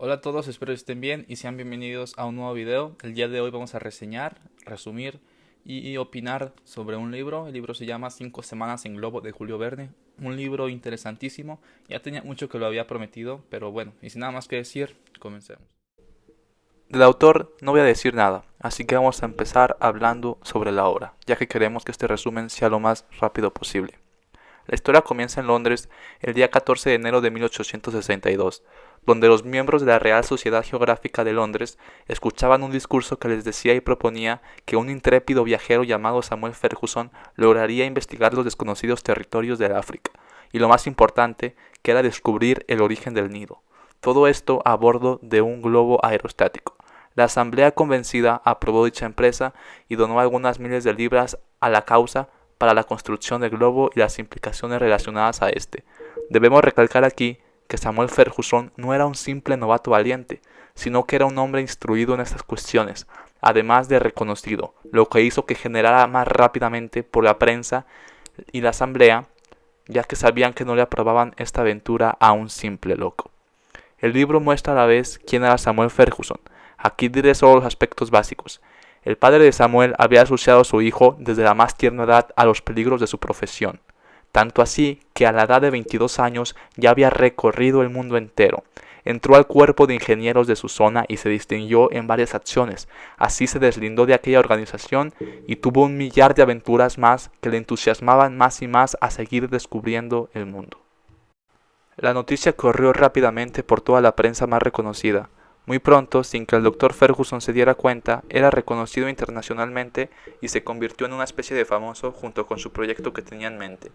Hola a todos, espero que estén bien y sean bienvenidos a un nuevo video. El día de hoy vamos a reseñar, resumir y opinar sobre un libro. El libro se llama 5 semanas en Globo de Julio Verne. Un libro interesantísimo. Ya tenía mucho que lo había prometido, pero bueno, y sin nada más que decir, comencemos. Del autor no voy a decir nada, así que vamos a empezar hablando sobre la obra, ya que queremos que este resumen sea lo más rápido posible. La historia comienza en Londres el día 14 de enero de 1862, donde los miembros de la Real Sociedad Geográfica de Londres escuchaban un discurso que les decía y proponía que un intrépido viajero llamado Samuel Ferguson lograría investigar los desconocidos territorios del África, y lo más importante, que era descubrir el origen del Nilo. Todo esto a bordo de un globo aerostático. La asamblea convencida aprobó dicha empresa y donó algunas miles de libras a la causa para la construcción del globo y las implicaciones relacionadas a este. Debemos recalcar aquí que Samuel Ferguson no era un simple novato valiente, sino que era un hombre instruido en estas cuestiones, además de reconocido, lo que hizo que generara más rápidamente por la prensa y la asamblea, ya que sabían que no le aprobaban esta aventura a un simple loco. El libro muestra a la vez quién era Samuel Ferguson. Aquí diré solo los aspectos básicos. El padre de Samuel había asociado a su hijo desde la más tierna edad a los peligros de su profesión, tanto así que a la edad de 22 años ya había recorrido el mundo entero. Entró al cuerpo de ingenieros de su zona y se distinguió en varias acciones. Así se deslindó de aquella organización y tuvo un millar de aventuras más que le entusiasmaban más y más a seguir descubriendo el mundo. La noticia corrió rápidamente por toda la prensa más reconocida. Muy pronto, sin que el doctor Ferguson se diera cuenta, era reconocido internacionalmente y se convirtió en una especie de famoso junto con su proyecto que tenía en mente.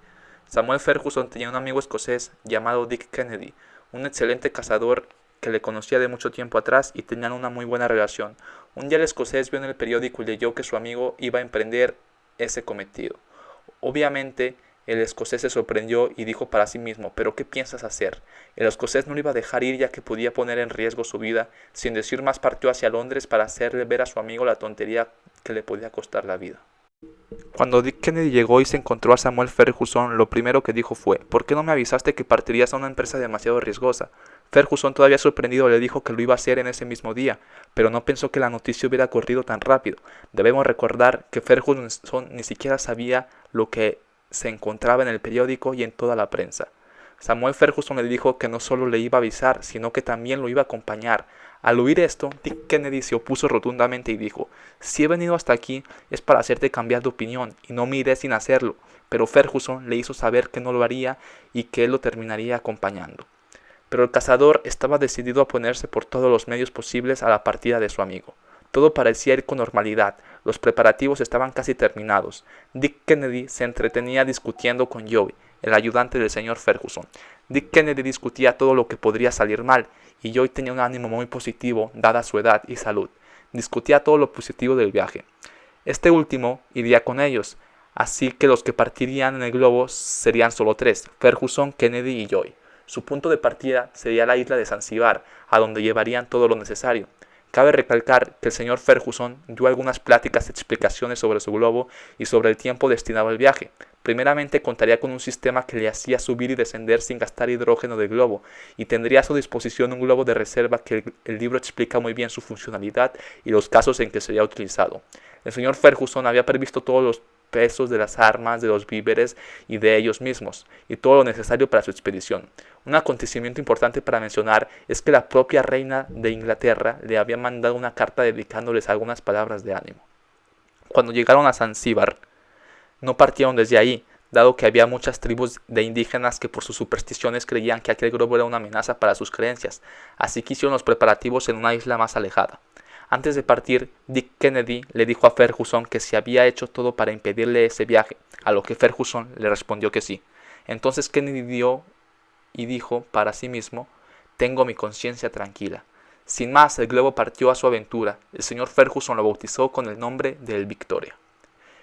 Samuel Ferguson tenía un amigo escocés llamado Dick Kennedy, un excelente cazador que le conocía de mucho tiempo atrás y tenían una muy buena relación. Un día el escocés vio en el periódico y leyó que su amigo iba a emprender ese cometido. Obviamente, el escocés se sorprendió y dijo para sí mismo: ¿pero qué piensas hacer? El escocés no le iba a dejar ir ya que podía poner en riesgo su vida. Sin decir más partió hacia Londres para hacerle ver a su amigo la tontería que le podía costar la vida. Cuando Dick Kennedy llegó y se encontró a Samuel Ferguson, lo primero que dijo fue: ¿por qué no me avisaste que partirías a una empresa demasiado riesgosa? Ferguson, todavía sorprendido, le dijo que lo iba a hacer en ese mismo día, pero no pensó que la noticia hubiera corrido tan rápido. Debemos recordar que Ferguson ni siquiera sabía lo que se encontraba en el periódico y en toda la prensa. Samuel Ferguson le dijo que no solo le iba a avisar, sino que también lo iba a acompañar. Al oír esto, Dick Kennedy se opuso rotundamente y dijo: si he venido hasta aquí es para hacerte cambiar de opinión, y no me iré sin hacerlo. Pero Ferguson le hizo saber que no lo haría y que él lo terminaría acompañando. Pero el cazador estaba decidido a ponerse por todos los medios posibles a la partida de su amigo. Todo parecía ir con normalidad, los preparativos estaban casi terminados. Dick Kennedy se entretenía discutiendo con Joey, el ayudante del señor Ferguson. Dick Kennedy discutía todo lo que podría salir mal, y Joey tenía un ánimo muy positivo, dada su edad y salud. Discutía todo lo positivo del viaje. Este último iría con ellos, así que los que partirían en el globo serían solo tres: Ferguson, Kennedy y Joey. Su punto de partida sería la isla de Zanzíbar, a donde llevarían todo lo necesario. Cabe recalcar que el señor Ferguson dio algunas pláticas y explicaciones sobre su globo y sobre el tiempo destinado al viaje. Primeramente contaría con un sistema que le hacía subir y descender sin gastar hidrógeno del globo, y tendría a su disposición un globo de reserva que el libro explica muy bien su funcionalidad y los casos en que sería utilizado. El señor Ferguson había previsto todos los pesos de las armas, de los víveres y de ellos mismos, y todo lo necesario para su expedición. Un acontecimiento importante para mencionar es que la propia reina de Inglaterra le había mandado una carta dedicándoles algunas palabras de ánimo. Cuando llegaron a Zanzíbar, no partieron desde ahí, dado que había muchas tribus de indígenas que por sus supersticiones creían que aquel globo era una amenaza para sus creencias, así que hicieron los preparativos en una isla más alejada. Antes de partir, Dick Kennedy le dijo a Ferguson que si había hecho todo para impedirle ese viaje, a lo que Ferguson le respondió que sí. Entonces Kennedy dio y dijo para sí mismo: tengo mi conciencia tranquila. Sin más, el globo partió a su aventura. El señor Ferguson lo bautizó con el nombre de El Victoria.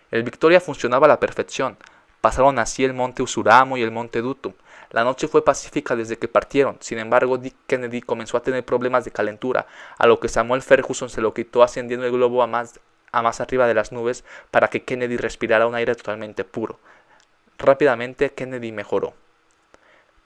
El Victoria funcionaba a la perfección. Pasaron así el monte Usuramo y el monte Dutu. La noche fue pacífica desde que partieron. Sin embargo, Dick Kennedy comenzó a tener problemas de calentura, a lo que Samuel Ferguson se lo quitó ascendiendo el globo a más arriba de las nubes para que Kennedy respirara un aire totalmente puro. Rápidamente Kennedy mejoró.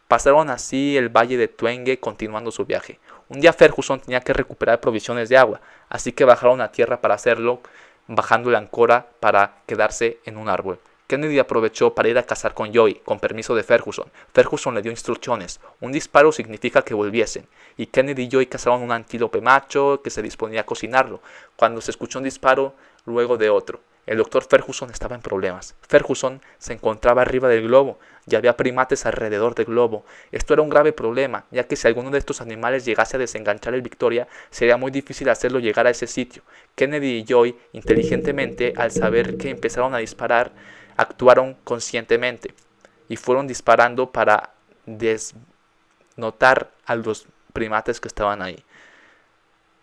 Pasaron así el valle de Twenge continuando su viaje. Un día Ferguson tenía que recuperar provisiones de agua, así que bajaron a tierra para hacerlo, bajando la ancora para quedarse en un árbol. Kennedy aprovechó para ir a cazar con Joy, con permiso de Ferguson. Ferguson le dio instrucciones. Un disparo significa que volviesen, y Kennedy y Joy cazaron un antílope macho que se disponía a cocinarlo, cuando se escuchó un disparo luego de otro. El doctor Ferguson estaba en problemas. Ferguson se encontraba arriba del globo y había primates alrededor del globo. Esto era un grave problema, ya que si alguno de estos animales llegase a desenganchar el Victoria, sería muy difícil hacerlo llegar a ese sitio. Kennedy y Joy, inteligentemente, al saber que empezaron a disparar, actuaron conscientemente y fueron disparando para desnotar a los primates que estaban ahí.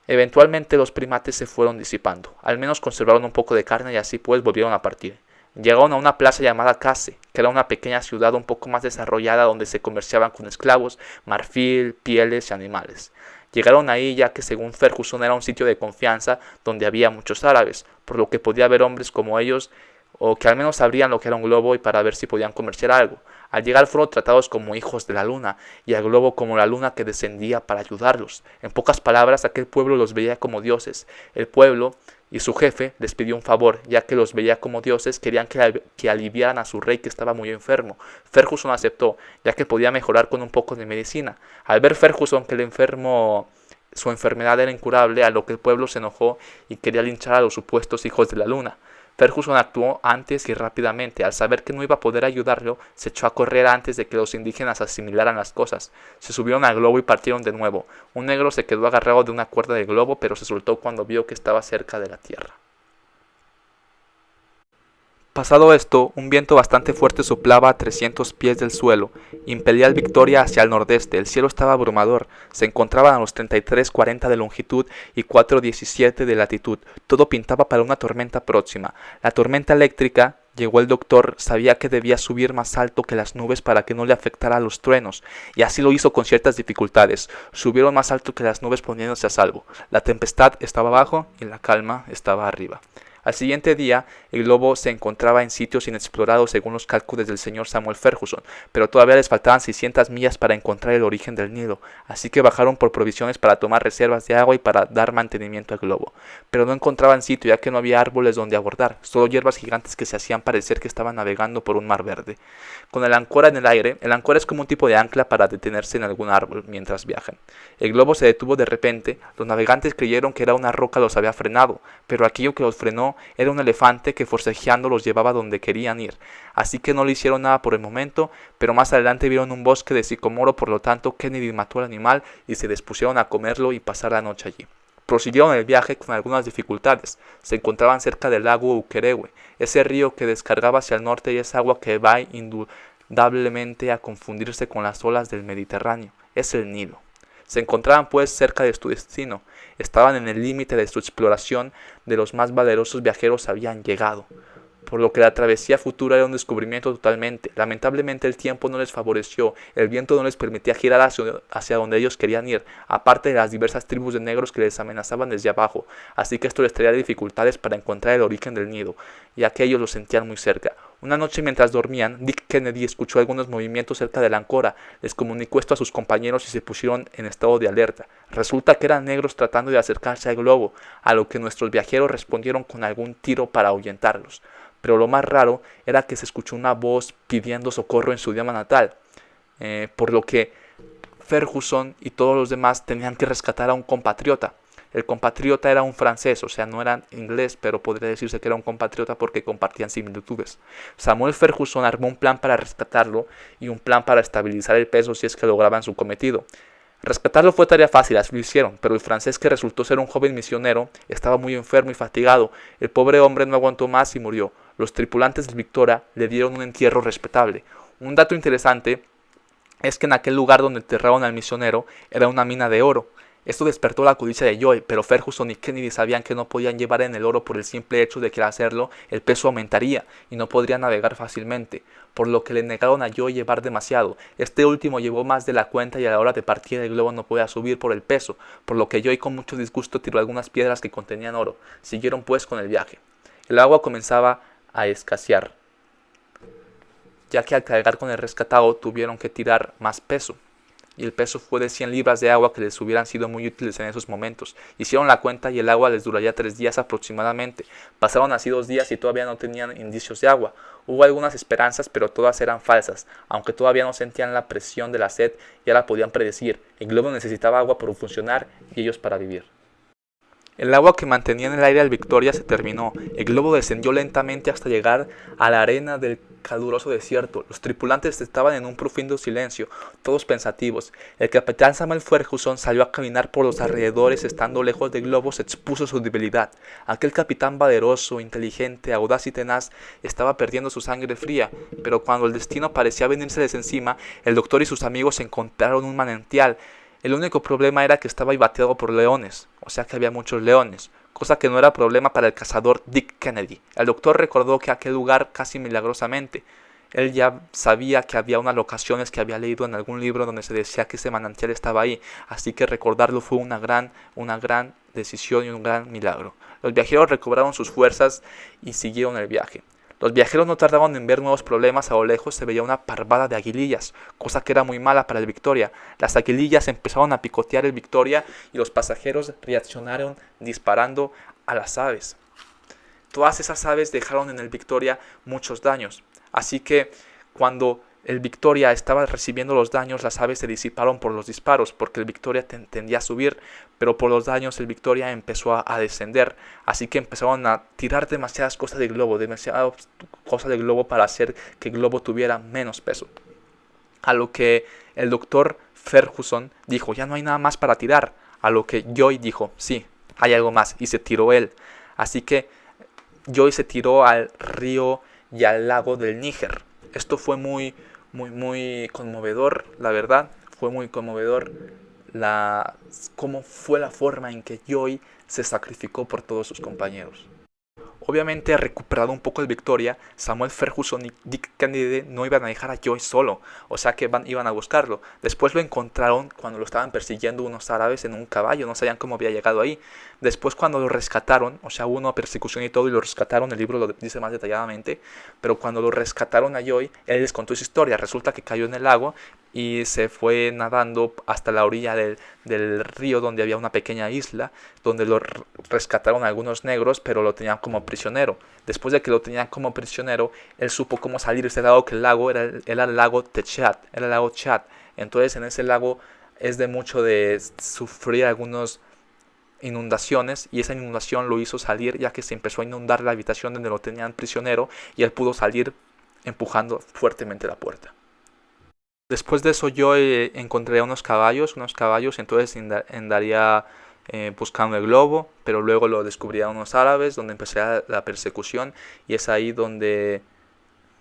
Eventualmente los primates se fueron disipando, al menos conservaron un poco de carne y así pues volvieron a partir. Llegaron a una plaza llamada Case, que era una pequeña ciudad un poco más desarrollada donde se comerciaban con esclavos, marfil, pieles y animales. Llegaron ahí ya que según Ferguson era un sitio de confianza donde había muchos árabes, por lo que podía haber hombres como ellos o que al menos sabrían lo que era un globo y para ver si podían comerciar algo. Al llegar fueron tratados como hijos de la luna y al globo como la luna que descendía para ayudarlos. En pocas palabras, aquel pueblo los veía como dioses. El pueblo y su jefe les pidió un favor, ya que los veía como dioses, querían que aliviaran a su rey que estaba muy enfermo. Ferguson aceptó, ya que podía mejorar con un poco de medicina. Al ver Ferguson que el enfermo su enfermedad era incurable, a lo que el pueblo se enojó y quería linchar a los supuestos hijos de la luna. Ferguson actuó antes y rápidamente. Al saber que no iba a poder ayudarlo, se echó a correr antes de que los indígenas asimilaran las cosas. Se subieron al globo y partieron de nuevo. Un negro se quedó agarrado de una cuerda del globo, pero se soltó cuando vio que estaba cerca de la tierra. Pasado esto, un viento bastante fuerte soplaba a 300 pies del suelo, impelía el Victoria hacia el nordeste. El cielo estaba abrumador, se encontraban a los 33:40 de longitud y 4:17 de latitud. Todo pintaba para una tormenta próxima. La tormenta eléctrica, llegó el doctor, sabía que debía subir más alto que las nubes para que no le afectara a los truenos, y así lo hizo con ciertas dificultades. Subieron más alto que las nubes poniéndose a salvo. La tempestad estaba abajo y la calma estaba arriba. Al siguiente día, el globo se encontraba en sitios inexplorados según los cálculos del señor Samuel Ferguson, pero todavía les faltaban 600 millas para encontrar el origen del Nilo, así que bajaron por provisiones para tomar reservas de agua y para dar mantenimiento al globo. Pero no encontraban sitio ya que no había árboles donde abordar, solo hierbas gigantes que se hacían parecer que estaban navegando por un mar verde. Con el ancora en el aire, el ancora es como un tipo de ancla para detenerse en algún árbol mientras viajan. El globo se detuvo de repente, los navegantes creyeron que era una roca los había frenado, pero aquello que los frenó era un elefante que forcejeando los llevaba donde querían ir, así que no le hicieron nada por el momento, pero más adelante vieron un bosque de sicomoro, por lo tanto Kennedy mató al animal y se dispusieron a comerlo y pasar la noche allí. Prosiguieron el viaje con algunas dificultades. Se encontraban cerca del lago Ukerewe, ese río que descargaba hacia el norte y es agua que va indudablemente a confundirse con las olas del Mediterráneo. Es el Nilo. Se encontraban pues cerca de su destino, estaban en el límite de su exploración, de los más valerosos viajeros habían llegado, por lo que la travesía futura era un descubrimiento totalmente. Lamentablemente el tiempo no les favoreció, el viento no les permitía girar hacia donde ellos querían ir, aparte de las diversas tribus de negros que les amenazaban desde abajo, así que esto les traía dificultades para encontrar el origen del nido, ya que ellos lo sentían muy cerca. Una noche mientras dormían, Dick Kennedy escuchó algunos movimientos cerca de la ancora, les comunicó esto a sus compañeros y se pusieron en estado de alerta. Resulta que eran negros tratando de acercarse al globo, a lo que nuestros viajeros respondieron con algún tiro para ahuyentarlos. Pero lo más raro era que se escuchó una voz pidiendo socorro en su idioma natal, por lo que Ferguson y todos los demás tenían que rescatar a un compatriota. El compatriota era un francés, o sea, no era inglés, pero podría decirse que era un compatriota porque compartían similitudes. Samuel Ferguson armó un plan para rescatarlo y un plan para estabilizar el peso si es que lograban su cometido. Rescatarlo fue tarea fácil, así lo hicieron, pero el francés, que resultó ser un joven misionero, estaba muy enfermo y fatigado. El pobre hombre no aguantó más y murió. Los tripulantes del Victoria le dieron un entierro respetable. Un dato interesante es que en aquel lugar donde enterraron al misionero era una mina de oro. Esto despertó la codicia de Joy, pero Ferguson y Kennedy sabían que no podían llevar en el oro por el simple hecho de que al hacerlo el peso aumentaría y no podrían navegar fácilmente, por lo que le negaron a Joy llevar demasiado. Este último llevó más de la cuenta y a la hora de partir el globo no podía subir por el peso, por lo que Joy con mucho disgusto tiró algunas piedras que contenían oro. Siguieron pues con el viaje. El agua comenzaba a escasear. ya que al cargar con el rescatado tuvieron que tirar más peso. Y el peso fue de 100 libras de agua que les hubieran sido muy útiles en esos momentos. Hicieron la cuenta y el agua les duraría 3 días aproximadamente. Pasaron así 2 días y todavía no tenían indicios de agua. Hubo algunas esperanzas, pero todas eran falsas, aunque todavía no sentían la presión de la sed y ahora podían predecir. El globo necesitaba agua para funcionar y ellos para vivir. El agua que mantenía en el aire al Victoria se terminó. El globo descendió lentamente hasta llegar a la arena del caluroso desierto. Los tripulantes estaban en un profundo silencio, todos pensativos. El capitán Samuel Ferguson salió a caminar por los alrededores. Estando lejos del globo se expuso su debilidad. Aquel capitán valeroso, inteligente, audaz y tenaz estaba perdiendo su sangre fría, pero cuando el destino parecía venírseles encima, el doctor y sus amigos encontraron un manantial. El único problema era que estaba bateado por leones, o sea que había muchos leones, cosa que no era problema para el cazador Dick Kennedy. El doctor recordó que aquel lugar casi milagrosamente. Él ya sabía que había unas locaciones que había leído en algún libro donde se decía que ese manantial estaba ahí, así que recordarlo fue una gran decisión y un gran milagro. Los viajeros recobraron sus fuerzas y siguieron el viaje. Los viajeros no tardaron en ver nuevos problemas. A lo lejos se veía una parvada de aguilillas, cosa que era muy mala para el Victoria. Las aguilillas empezaron a picotear el Victoria y los pasajeros reaccionaron disparando a las aves. Todas esas aves dejaron en el Victoria muchos daños, así que cuando el Victoria estaba recibiendo los daños, las aves se disiparon por los disparos, porque el Victoria tendía a subir, pero por los daños el Victoria empezó a descender, así que empezaron a tirar demasiadas cosas del globo, para hacer que el globo tuviera menos peso. A lo que el doctor Ferguson dijo, ya no hay nada más para tirar, a lo que Joy dijo, sí, hay algo más, y se tiró él. Así que Joy se tiró al río y al lago del Níger. Esto fue muy conmovedor, la verdad. Fue muy conmovedor cómo fue la forma en que Joy se sacrificó por todos sus compañeros. Obviamente, recuperado un poco el Victoria, Samuel Ferguson y Dick Kennedy no iban a dejar a Joy solo, o sea que iban a buscarlo. Después lo encontraron cuando lo estaban persiguiendo unos árabes en un caballo, no sabían cómo había llegado ahí. Después cuando lo rescataron, o sea, hubo una persecución y todo y lo rescataron, el libro lo dice más detalladamente, pero cuando lo rescataron a Joy, él les contó su historia. Resulta que cayó en el lago y se fue nadando hasta la orilla del río, donde había una pequeña isla, donde lo rescataron algunos negros, pero lo tenían como prisionero. Después de que lo tenían como prisionero, él supo cómo salirse, dado que el lago era el lago Chad, era el lago Chad. Entonces en ese lago es de mucho de sufrir algunas inundaciones, y esa inundación lo hizo salir, ya que se empezó a inundar la habitación donde lo tenían prisionero, y él pudo salir empujando fuertemente la puerta. Después de eso yo encontré unos caballos, entonces andaría buscando el globo, pero luego lo descubrí a unos árabes, donde empecé la persecución, y es ahí donde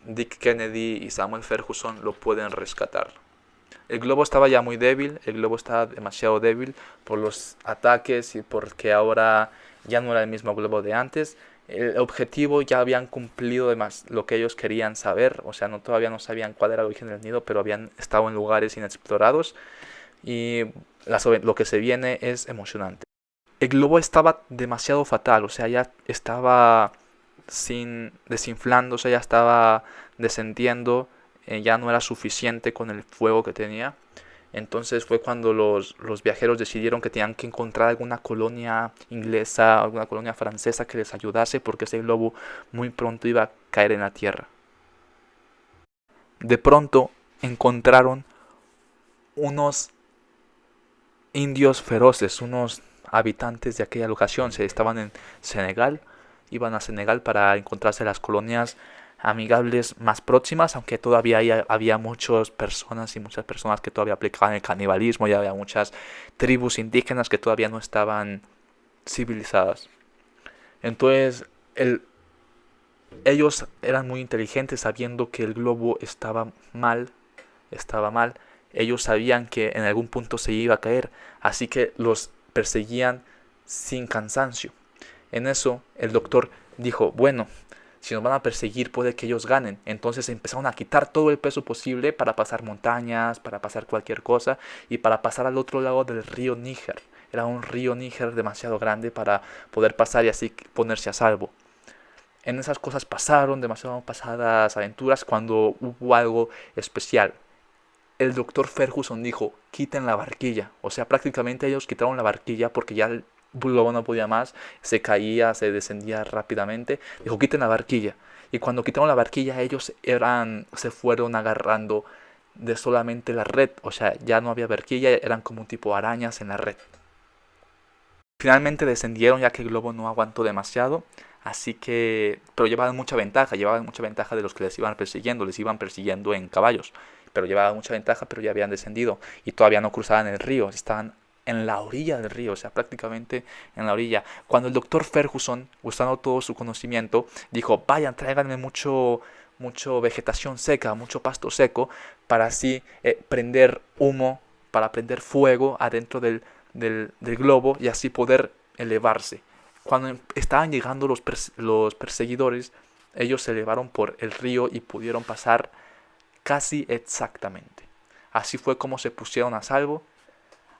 Dick Kennedy y Samuel Ferguson lo pueden rescatar. El globo estaba ya muy débil, el globo estaba demasiado débil por los ataques y porque ahora ya no era el mismo globo de antes. El objetivo ya habían cumplido lo que ellos querían saber, o sea, todavía no sabían cuál era el origen del nido, pero habían estado en lugares inexplorados y lo que se viene es emocionante. El globo estaba demasiado fatal, o sea, ya estaba desinflándose, ya estaba descendiendo, ya no era suficiente con el fuego que tenía. Entonces fue cuando los viajeros decidieron que tenían que encontrar alguna colonia inglesa, alguna colonia francesa que les ayudase, porque ese globo muy pronto iba a caer en la tierra. De pronto encontraron unos indios feroces, unos habitantes de aquella locación. Estaban en Senegal, iban a Senegal para encontrarse las colonias amigables más próximas, aunque todavía había muchas personas que todavía aplicaban el canibalismo, y había muchas tribus indígenas que todavía no estaban civilizadas. Entonces ellos eran muy inteligentes, sabiendo que el globo estaba mal. Ellos sabían que en algún punto se iba a caer, así que los perseguían sin cansancio. En eso el doctor dijo, bueno, si nos van a perseguir puede que ellos ganen. Entonces empezaron a quitar todo el peso posible para pasar montañas, para pasar cualquier cosa, y para pasar al otro lado del río Níger. Era un río Níger demasiado grande para poder pasar y así ponerse a salvo. en esas cosas pasaron, demasiado pasadas aventuras, cuando hubo algo especial. El doctor Ferguson dijo, quiten la barquilla. O sea, prácticamente ellos quitaron la barquilla porque ya el globo no podía más, se caía, se descendía rápidamente. Dijo, quiten la barquilla. Y cuando quitaron la barquilla, ellos se fueron agarrando de solamente la red. O sea, ya no había barquilla, eran como un tipo arañas en la red. Finalmente descendieron ya que el globo no aguantó demasiado. Así que, pero llevaban mucha ventaja de los que les iban persiguiendo en caballos, pero llevaban mucha ventaja, pero ya habían descendido y todavía no cruzaban el río, estaban en la orilla del río, o sea, prácticamente en la orilla. Cuando el doctor Ferguson, usando todo su conocimiento, dijo, vayan, tráiganme mucho vegetación seca, mucho pasto seco, para así prender humo, para prender fuego adentro del globo y así poder elevarse. Cuando estaban llegando los perseguidores, ellos se elevaron por el río y pudieron pasar casi exactamente. Así fue como se pusieron a salvo.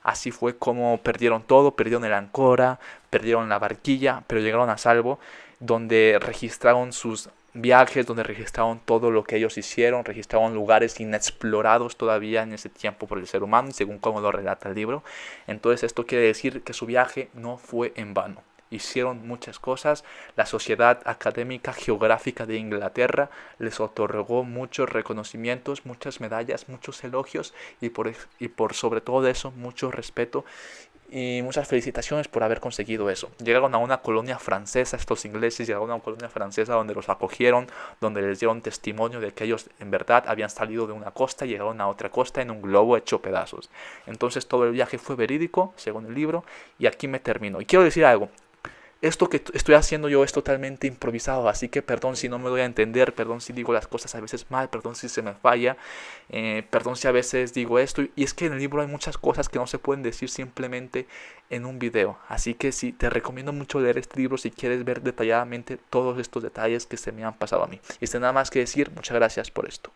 Así fue como perdieron todo, perdieron el ancora, perdieron la barquilla, pero llegaron a salvo, donde registraron sus viajes, donde registraron todo lo que ellos hicieron, registraron lugares inexplorados todavía en ese tiempo por el ser humano, según como lo relata el libro. Entonces esto quiere decir que su viaje no fue en vano. Hicieron muchas cosas, la Sociedad Académica Geográfica de Inglaterra les otorgó muchos reconocimientos, muchas medallas, muchos elogios y por sobre todo eso mucho respeto y muchas felicitaciones por haber conseguido eso. Llegaron a una colonia francesa, estos ingleses llegaron a una colonia francesa donde los acogieron, donde les dieron testimonio de que ellos en verdad habían salido de una costa y llegaron a otra costa en un globo hecho pedazos. Entonces todo el viaje fue verídico, según el libro, y aquí me termino. Y quiero decir algo. Esto que estoy haciendo yo es totalmente improvisado, así que perdón si no me doy a entender, perdón si digo las cosas a veces mal, perdón si se me falla, perdón si a veces digo esto. Y es que en el libro hay muchas cosas que no se pueden decir simplemente en un video. Así que sí, te recomiendo mucho leer este libro si quieres ver detalladamente todos estos detalles que se me han pasado a mí. Y sin nada más que decir, muchas gracias por esto.